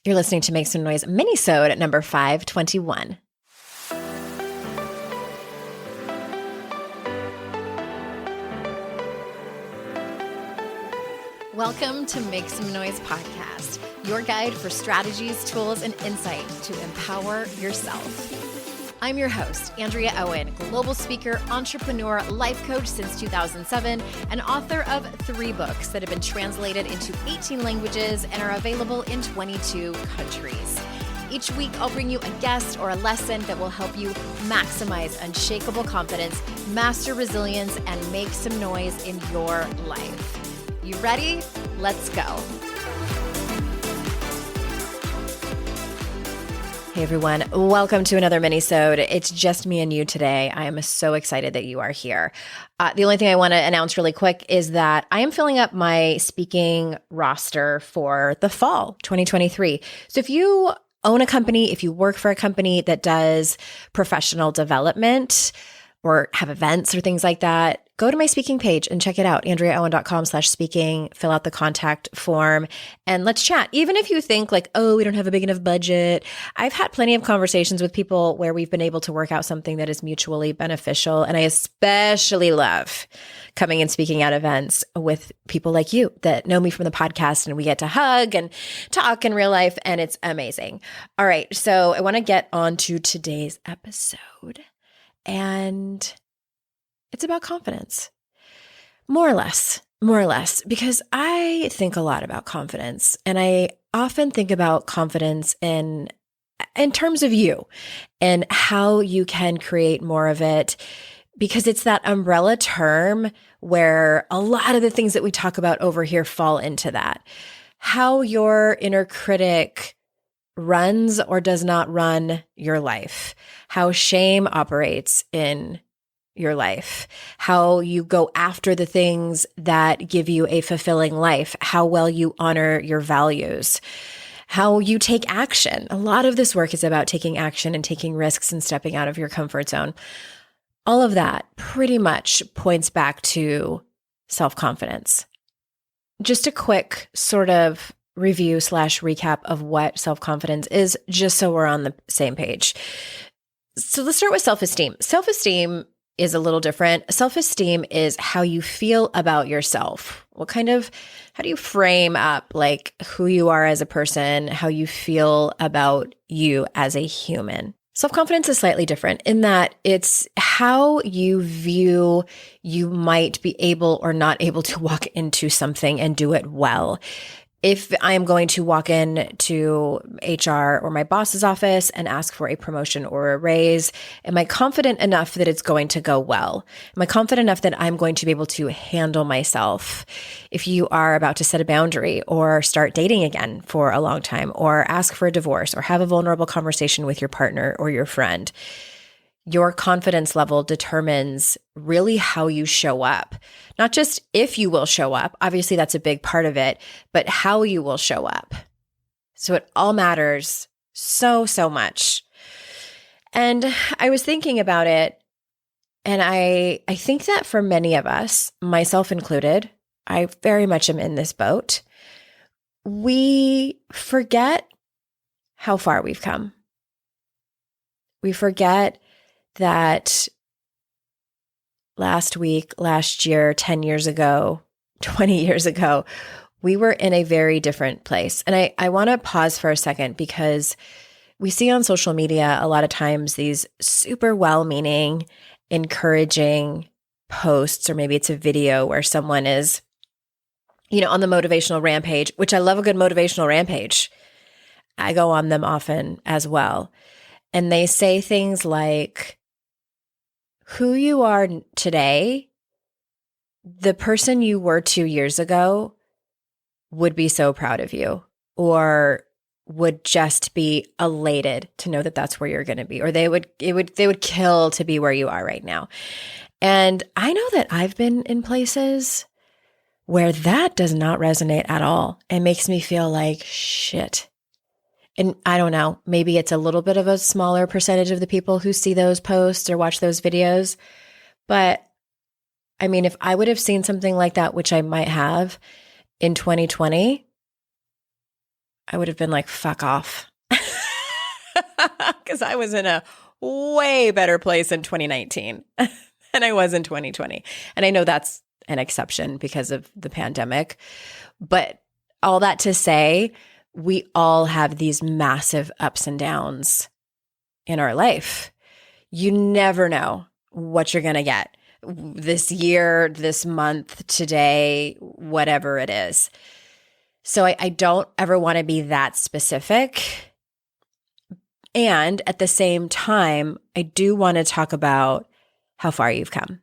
You're listening to Make Some Noise Minisode at number 521. Welcome to Make Some Noise podcast, your guide for strategies, tools, and insight to empower yourself. I'm your host, Andrea Owen, global speaker, entrepreneur, life coach since 2007, and author of 3 books that have been translated into 18 languages and are available in 22 countries. Each week, I'll bring you a guest or a lesson that will help you maximize unshakable confidence, master resilience, and make some noise in your life. You ready? Let's go. Hey everyone, welcome to another Minisode. It's just me and you today. I am so excited that you are here. The only thing I want to announce really quick is that I am filling up my speaking roster for the fall 2023. So if you own a company, if you work for a company that does professional development or have events or things like that, go to my speaking page and check it out, andreaowen.com/speaking, fill out the contact form, and let's chat. Even if you think like, oh, we don't have a big enough budget. I've had plenty of conversations with people where we've been able to work out something that is mutually beneficial. And I especially love coming and speaking at events with people like you that know me from the podcast, and we get to hug and talk in real life, and it's amazing. All right, so I want to get on to today's episode. And it's about confidence, more or less, because I think a lot about confidence, and I often think about confidence in terms of you and how you can create more of it, because it's that umbrella term where a lot of the things that we talk about over here fall into that. How your inner critic runs or does not run your life, how shame operates in your life, how you go after the things that give you a fulfilling life, how well you honor your values, how you take action. A lot of this work is about taking action and taking risks and stepping out of your comfort zone. All of that pretty much points back to self-confidence. Just a quick sort of review/recap of what self-confidence is, just so we're on the same page. So let's start with self-esteem. Self-esteem is a little different. Self-esteem is how you feel about yourself. How do you frame up like who you are as a person, how you feel about you as a human? Self-confidence is slightly different in that it's how you view you might be able or not able to walk into something and do it well. If I am going to walk in to HR or my boss's office and ask for a promotion or a raise, am I confident enough that it's going to go well? Am I confident enough that I'm going to be able to handle myself? If you are about to set a boundary or start dating again for a long time, or ask for a divorce, or have a vulnerable conversation with your partner or your friend, your confidence level determines really how you show up. Not just if you will show up, obviously that's a big part of it, but how you will show up. So it all matters so, so much. And I was thinking about it, and I think that for many of us, myself included, I very much am in this boat, we forget how far we've come. We forget that last week, last year, 10 years ago, 20 years ago, we were in a very different place. And I want to pause for a second, because we see on social media a lot of times these super well-meaning, encouraging posts, or maybe it's a video where someone is, on the motivational rampage, which I love a good motivational rampage. I go on them often as well. And they say things like, who you are today, the person you were 2 years ago would be so proud of you, or would just be elated to know that that's where you're going to be, or they would kill to be where you are right now. And I know that I've been in places where that does not resonate at all. It makes me feel like shit. And I don't know, maybe it's a little bit of a smaller percentage of the people who see those posts or watch those videos. But I mean, if I would have seen something like that, which I might have in 2020, I would have been like, fuck off. Because I was in a way better place in 2019 than I was in 2020. And I know that's an exception because of the pandemic. But all that to say, we all have these massive ups and downs in our life. You never know what you're going to get this year, this month, today, whatever it is. So I don't ever want to be that specific. And at the same time, I do want to talk about how far you've come.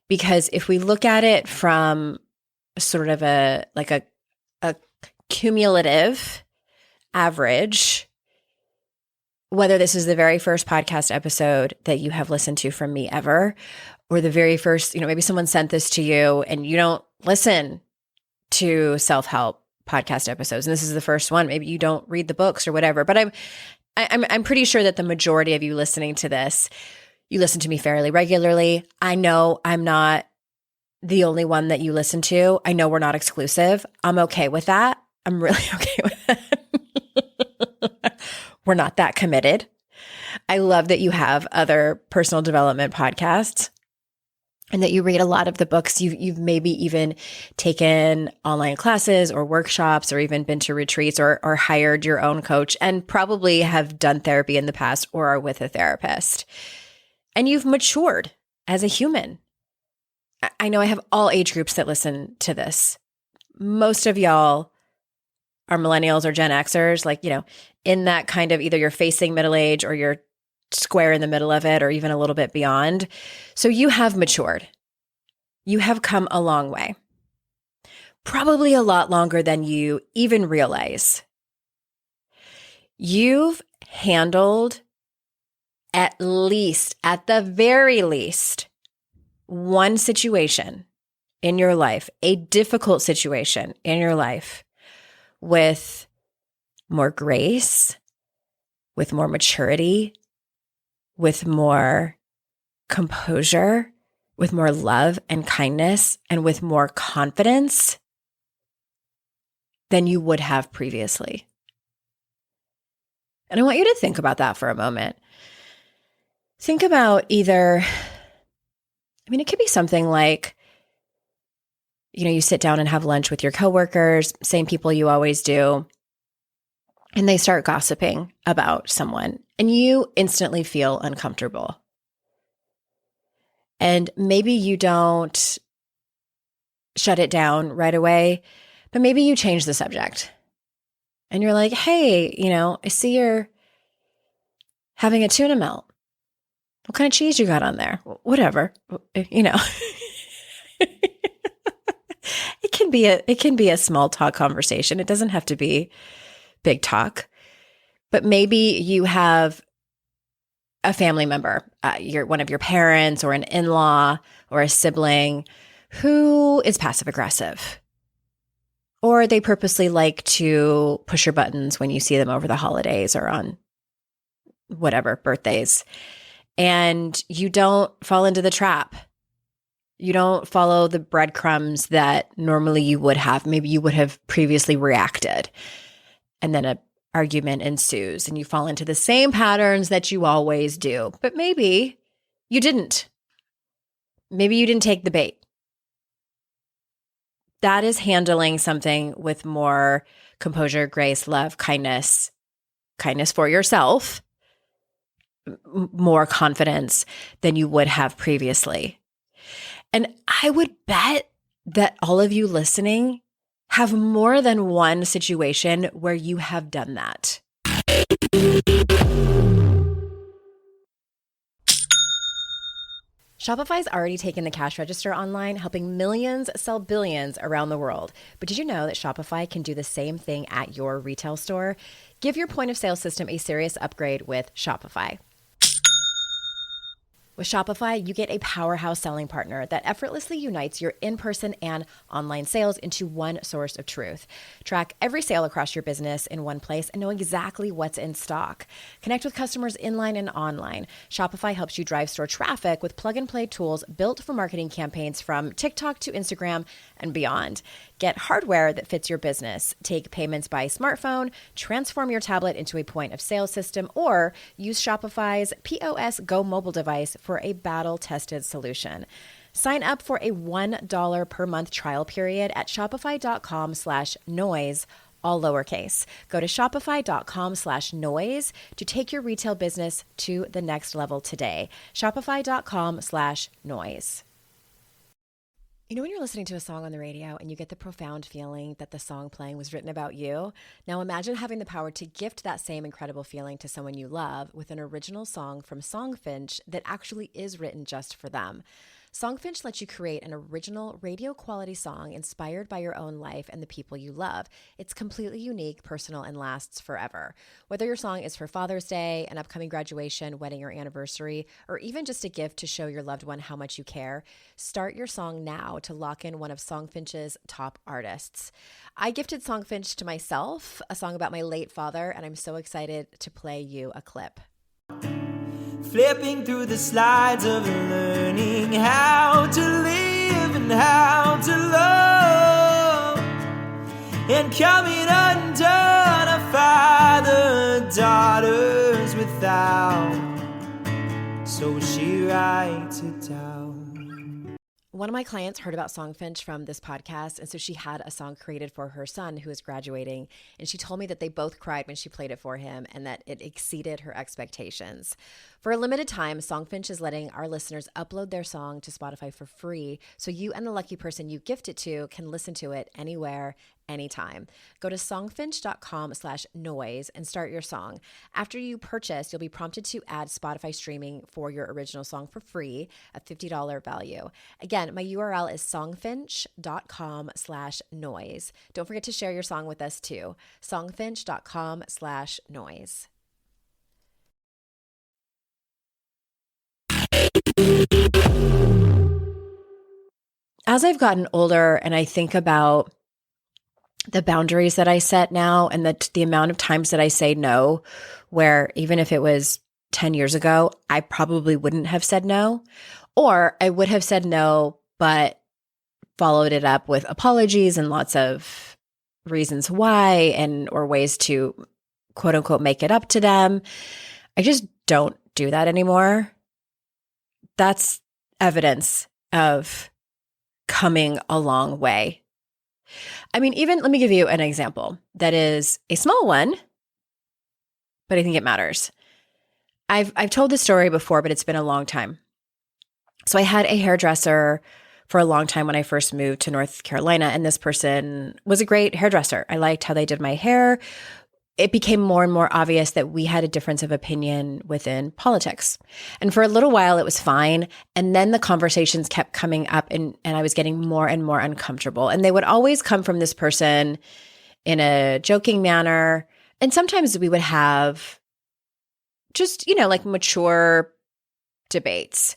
Because if we look at it from sort of a cumulative average, whether this is the very first podcast episode that you have listened to from me ever, or the very first, maybe someone sent this to you and you don't listen to self-help podcast episodes, and this is the first one. Maybe you don't read the books or whatever, but I'm pretty sure that the majority of you listening to this, you listen to me fairly regularly. I know I'm not the only one that you listen to. I know we're not exclusive. I'm okay with that. I'm really okay with that. We're not that committed. I love that you have other personal development podcasts and that you read a lot of the books. You've maybe even taken online classes or workshops or even been to retreats or hired your own coach and probably have done therapy in the past or are with a therapist. And you've matured as a human. I know I have all age groups that listen to this. Most of y'all are millennials or Gen Xers, in that kind of either you're facing middle age or you're square in the middle of it or even a little bit beyond. So you have matured. You have come a long way. Probably a lot longer than you even realize. You've handled at the very least, one situation in your life, a difficult situation in your life, with more grace, with more maturity, with more composure, with more love and kindness, and with more confidence than you would have previously. And I want you to think about that for a moment. Think about it could be something like, you sit down and have lunch with your coworkers, same people you always do, and they start gossiping about someone, and you instantly feel uncomfortable. And maybe you don't shut it down right away, but maybe you change the subject. And you're like, hey, I see you're having a tuna melt. What kind of cheese you got on there? Whatever, It can be a small talk conversation. It doesn't have to be big talk. But maybe you have a family member, one of your parents or an in-law or a sibling who is passive aggressive. Or they purposely like to push your buttons when you see them over the holidays or on whatever, birthdays. And you don't fall into the trap. You don't follow the breadcrumbs that normally you would have. Maybe you would have previously reacted. And then an argument ensues and you fall into the same patterns that you always do. But maybe you didn't. Maybe you didn't take the bait. That is handling something with more composure, grace, love, kindness for yourself, more confidence than you would have previously. And I would bet that all of you listening have more than one situation where you have done that. Shopify's already taken the cash register online, helping millions sell billions around the world. But did you know that Shopify can do the same thing at your retail store? Give your point of sale system a serious upgrade with Shopify. With Shopify, you get a powerhouse selling partner that effortlessly unites your in-person and online sales into one source of truth. Track every sale across your business in one place and know exactly what's in stock. Connect with customers inline and online. Shopify helps you drive store traffic with plug-and-play tools built for marketing campaigns from TikTok to Instagram and beyond. Get hardware that fits your business. Take payments by smartphone, transform your tablet into a point of sale system, or use Shopify's POS Go mobile device for a battle-tested solution. Sign up for a $1 per month trial period at shopify.com/noise, all lowercase. Go to shopify.com/noise to take your retail business to the next level today. Shopify.com/noise. You know, when you're listening to a song on the radio and you get the profound feeling that the song playing was written about you? Now imagine having the power to gift that same incredible feeling to someone you love with an original song from Songfinch that actually is written just for them. Songfinch lets you create an original radio quality song inspired by your own life and the people you love. It's completely unique, personal, and lasts forever. Whether your song is for Father's Day, an upcoming graduation, wedding, or anniversary, or even just a gift to show your loved one how much you care, start your song now to lock in one of Songfinch's top artists. I gifted Songfinch to myself, a song about my late father, and I'm so excited to play you a clip. Flipping through the slides of learning how to live and how to love, and coming undone a father, daughters without, so she writes it down. One of my clients heard about Songfinch from this podcast, and so she had a song created for her son who was graduating, and she told me that they both cried when she played it for him and that it exceeded her expectations. For a limited time, Songfinch is letting our listeners upload their song to Spotify for free, so you and the lucky person you gift it to can listen to it anywhere, anytime. Go to songfinch.com/noise and start your song. After you purchase, you'll be prompted to add Spotify streaming for your original song for free, a $50 value. Again, my URL is songfinch.com/noise. Don't forget to share your song with us too. songfinch.com/noise. As I've gotten older and I think about the boundaries that I set now and the amount of times that I say no, where even if it was 10 years ago, I probably wouldn't have said no, or I would have said no, but followed it up with apologies and lots of reasons why or ways to quote unquote make it up to them. I just don't do that anymore. That's evidence of coming a long way. I mean, even let me give you an example that is a small one, but I think it matters. I've told this story before, but it's been a long time. So I had a hairdresser for a long time when I first moved to North Carolina, and this person was a great hairdresser. I liked how they did my hair. It became more and more obvious that we had a difference of opinion within politics. And for a little while, it was fine. And then the conversations kept coming up and I was getting more and more uncomfortable. And they would always come from this person in a joking manner. And sometimes we would have just, like mature debates.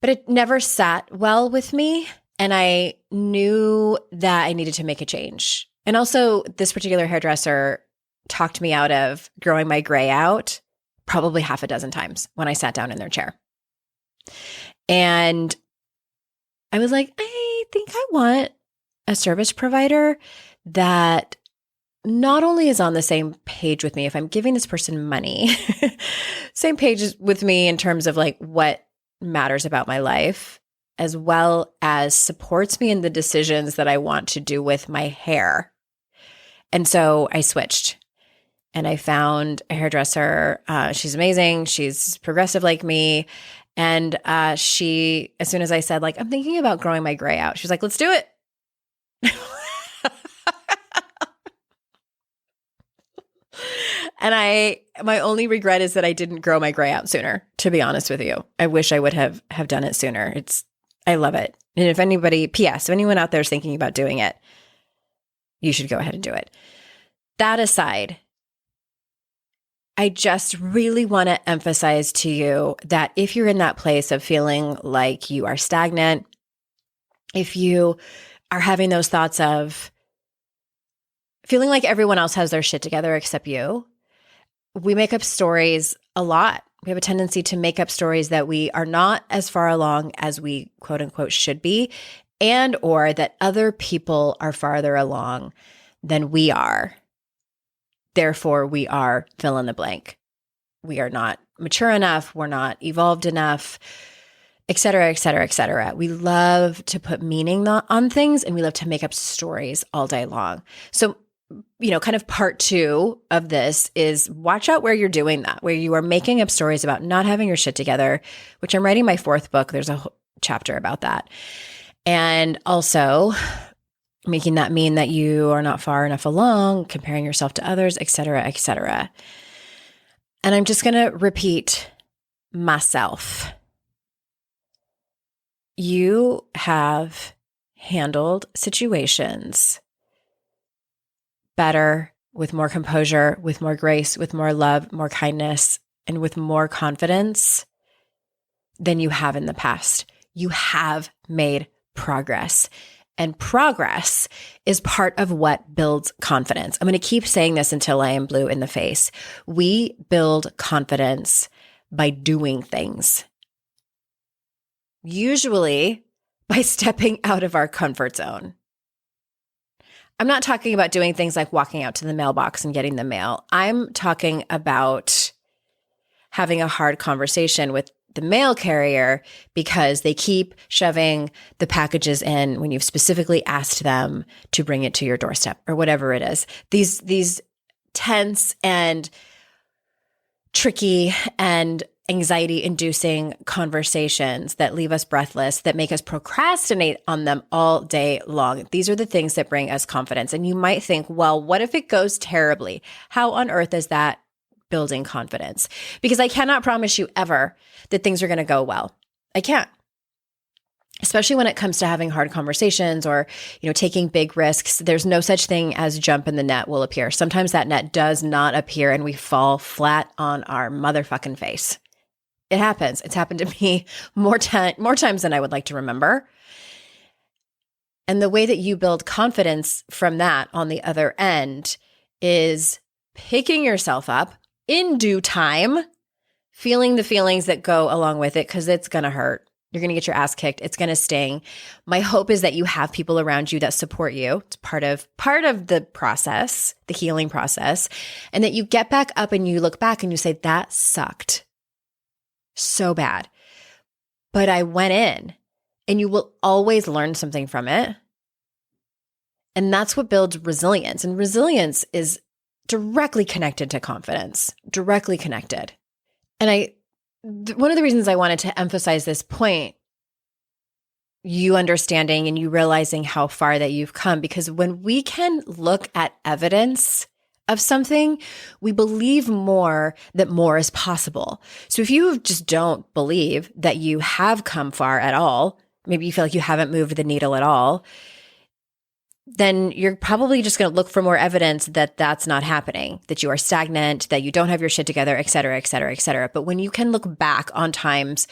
But it never sat well with me. And I knew that I needed to make a change. And also, this particular hairdresser talked me out of growing my gray out probably half a dozen times when I sat down in their chair. And I was like, I think I want a service provider that not only is on the same page with me if I'm giving this person money, same page with me in terms of like what matters about my life, as well as supports me in the decisions that I want to do with my hair. And so I switched and I found a hairdresser. She's amazing. She's progressive like me. And she, as soon as I said, like, I'm thinking about growing my gray out, she was like, let's do it. And my only regret is that I didn't grow my gray out sooner, to be honest with you. I wish I would have done it sooner. I love it. And if anybody, P.S., if anyone out there is thinking about doing it, you should go ahead and do it. That aside, I just really want to emphasize to you that if you're in that place of feeling like you are stagnant, if you are having those thoughts of feeling like everyone else has their shit together except you, we make up stories a lot. We have a tendency to make up stories that we are not as far along as we quote unquote should be. and or that other people are farther along than we are. Therefore, we are fill in the blank. We are not mature enough. We're not evolved enough, et cetera, et cetera, et cetera. We love to put meaning on things, and we love to make up stories all day long. So, kind of part 2 of this is watch out where you're doing that, where you are making up stories about not having your shit together, which I'm writing my 4th book. There's a whole chapter about that. And also making that mean that you are not far enough along, comparing yourself to others, et cetera, et cetera. And I'm just going to repeat myself. You have handled situations better, with more composure, with more grace, with more love, more kindness, and with more confidence than you have in the past. You have made progress. And progress is part of what builds confidence. I'm going to keep saying this until I am blue in the face. We build confidence by doing things. Usually by stepping out of our comfort zone. I'm not talking about doing things like walking out to the mailbox and getting the mail. I'm talking about having a hard conversation with the mail carrier because they keep shoving the packages in when you've specifically asked them to bring it to your doorstep or whatever it is. These tense and tricky and anxiety-inducing conversations that leave us breathless, that make us procrastinate on them all day long. These are the things that bring us confidence. And you might think, well, what if it goes terribly? How on earth is that building confidence? Because I cannot promise you ever that things are going to go well. I can't. Especially when it comes to having hard conversations or, taking big risks. There's no such thing as jump and the net will appear. Sometimes that net does not appear and we fall flat on our motherfucking face. It happens. It's happened to me more times than I would like to remember. And the way that you build confidence from that on the other end is picking yourself up in due time, feeling the feelings that go along with it, because it's going to hurt. You're going to get your ass kicked. It's going to sting. My hope is that you have people around you that support you. It's part of the process, the healing process, and that you get back up and you look back and you say, that sucked so bad, but I went in, and you will always learn something from it. And that's what builds resilience. And resilience is directly connected to confidence, directly connected. And one of the reasons I wanted to emphasize this point, you understanding and you realizing how far that you've come, because when we can look at evidence of something, we believe more that more is possible. So if you just don't believe that you have come far at all, maybe you feel like you haven't moved the needle at all, then you're probably just going to look for more evidence that that's not happening, that you are stagnant, that you don't have your shit together, et cetera, et cetera, et cetera. But when you can look back on times,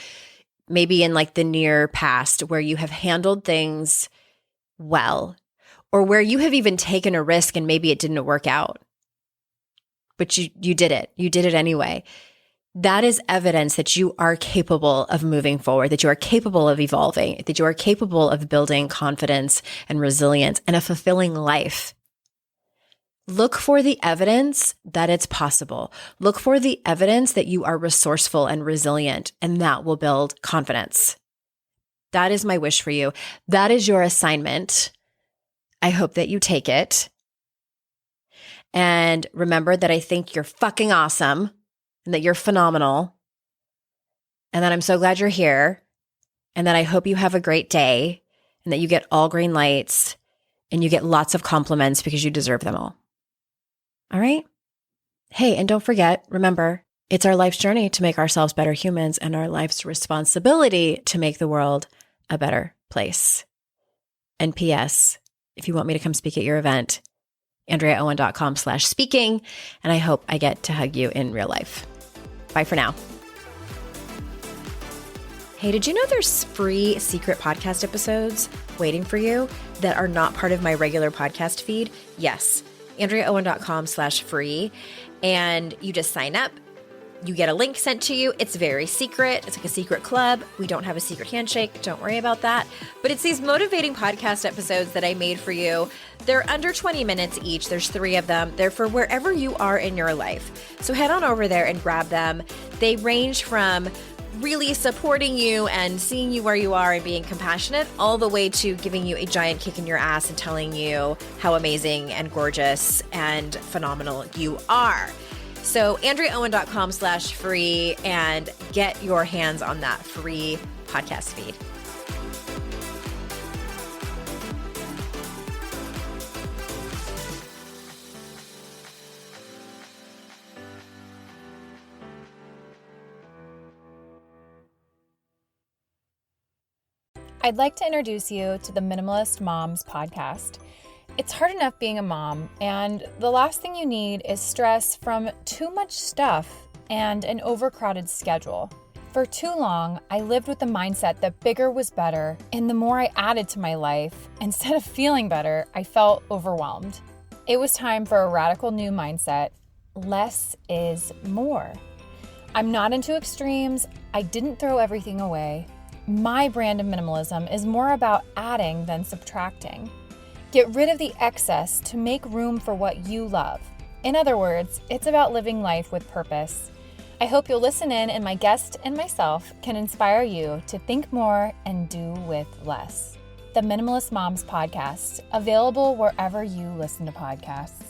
maybe in like the near past, where you have handled things well, or where you have even taken a risk and maybe it didn't work out, but you did it. You did it anyway. That is evidence that you are capable of moving forward, that you are capable of evolving, that you are capable of building confidence and resilience and a fulfilling life. Look for the evidence that it's possible. Look for the evidence that you are resourceful and resilient, and that will build confidence. That is my wish for you. That is your assignment. I hope that you take it. And remember that I think you're fucking awesome and that you're phenomenal and that I'm so glad you're here and that I hope you have a great day and that you get all green lights and you get lots of compliments because you deserve them all. All right? Hey, and don't forget, remember, it's our life's journey to make ourselves better humans and our life's responsibility to make the world a better place. And P.S., if you want me to come speak at your event, AndreaOwen.com/speaking, and I hope I get to hug you in real life. Bye for now. Hey, did you know there's free secret podcast episodes waiting for you that are not part of my regular podcast feed? Yes, AndreaOwen.com/free, and you just sign up. You get a link sent to you. It's very secret. It's like a secret club. We don't have a secret handshake. Don't worry about that. But it's these motivating podcast episodes that I made for you. They're under 20 minutes each. There's 3 of them. They're for wherever you are in your life. So head on over there and grab them. They range from really supporting you and seeing you where you are and being compassionate, all the way to giving you a giant kick in your ass and telling you how amazing and gorgeous and phenomenal you are. So AndreaOwen.com/free and get your hands on that free podcast feed. I'd like to introduce you to the Minimalist Moms podcast. It's hard enough being a mom, and the last thing you need is stress from too much stuff and an overcrowded schedule. For too long, I lived with the mindset that bigger was better, and the more I added to my life, instead of feeling better, I felt overwhelmed. It was time for a radical new mindset. Less is more. I'm not into extremes. I didn't throw everything away. My brand of minimalism is more about adding than subtracting. Get rid of the excess to make room for what you love. In other words, it's about living life with purpose. I hope you'll listen in, and my guest and myself can inspire you to think more and do with less. The Minimalist Moms podcast, available wherever you listen to podcasts.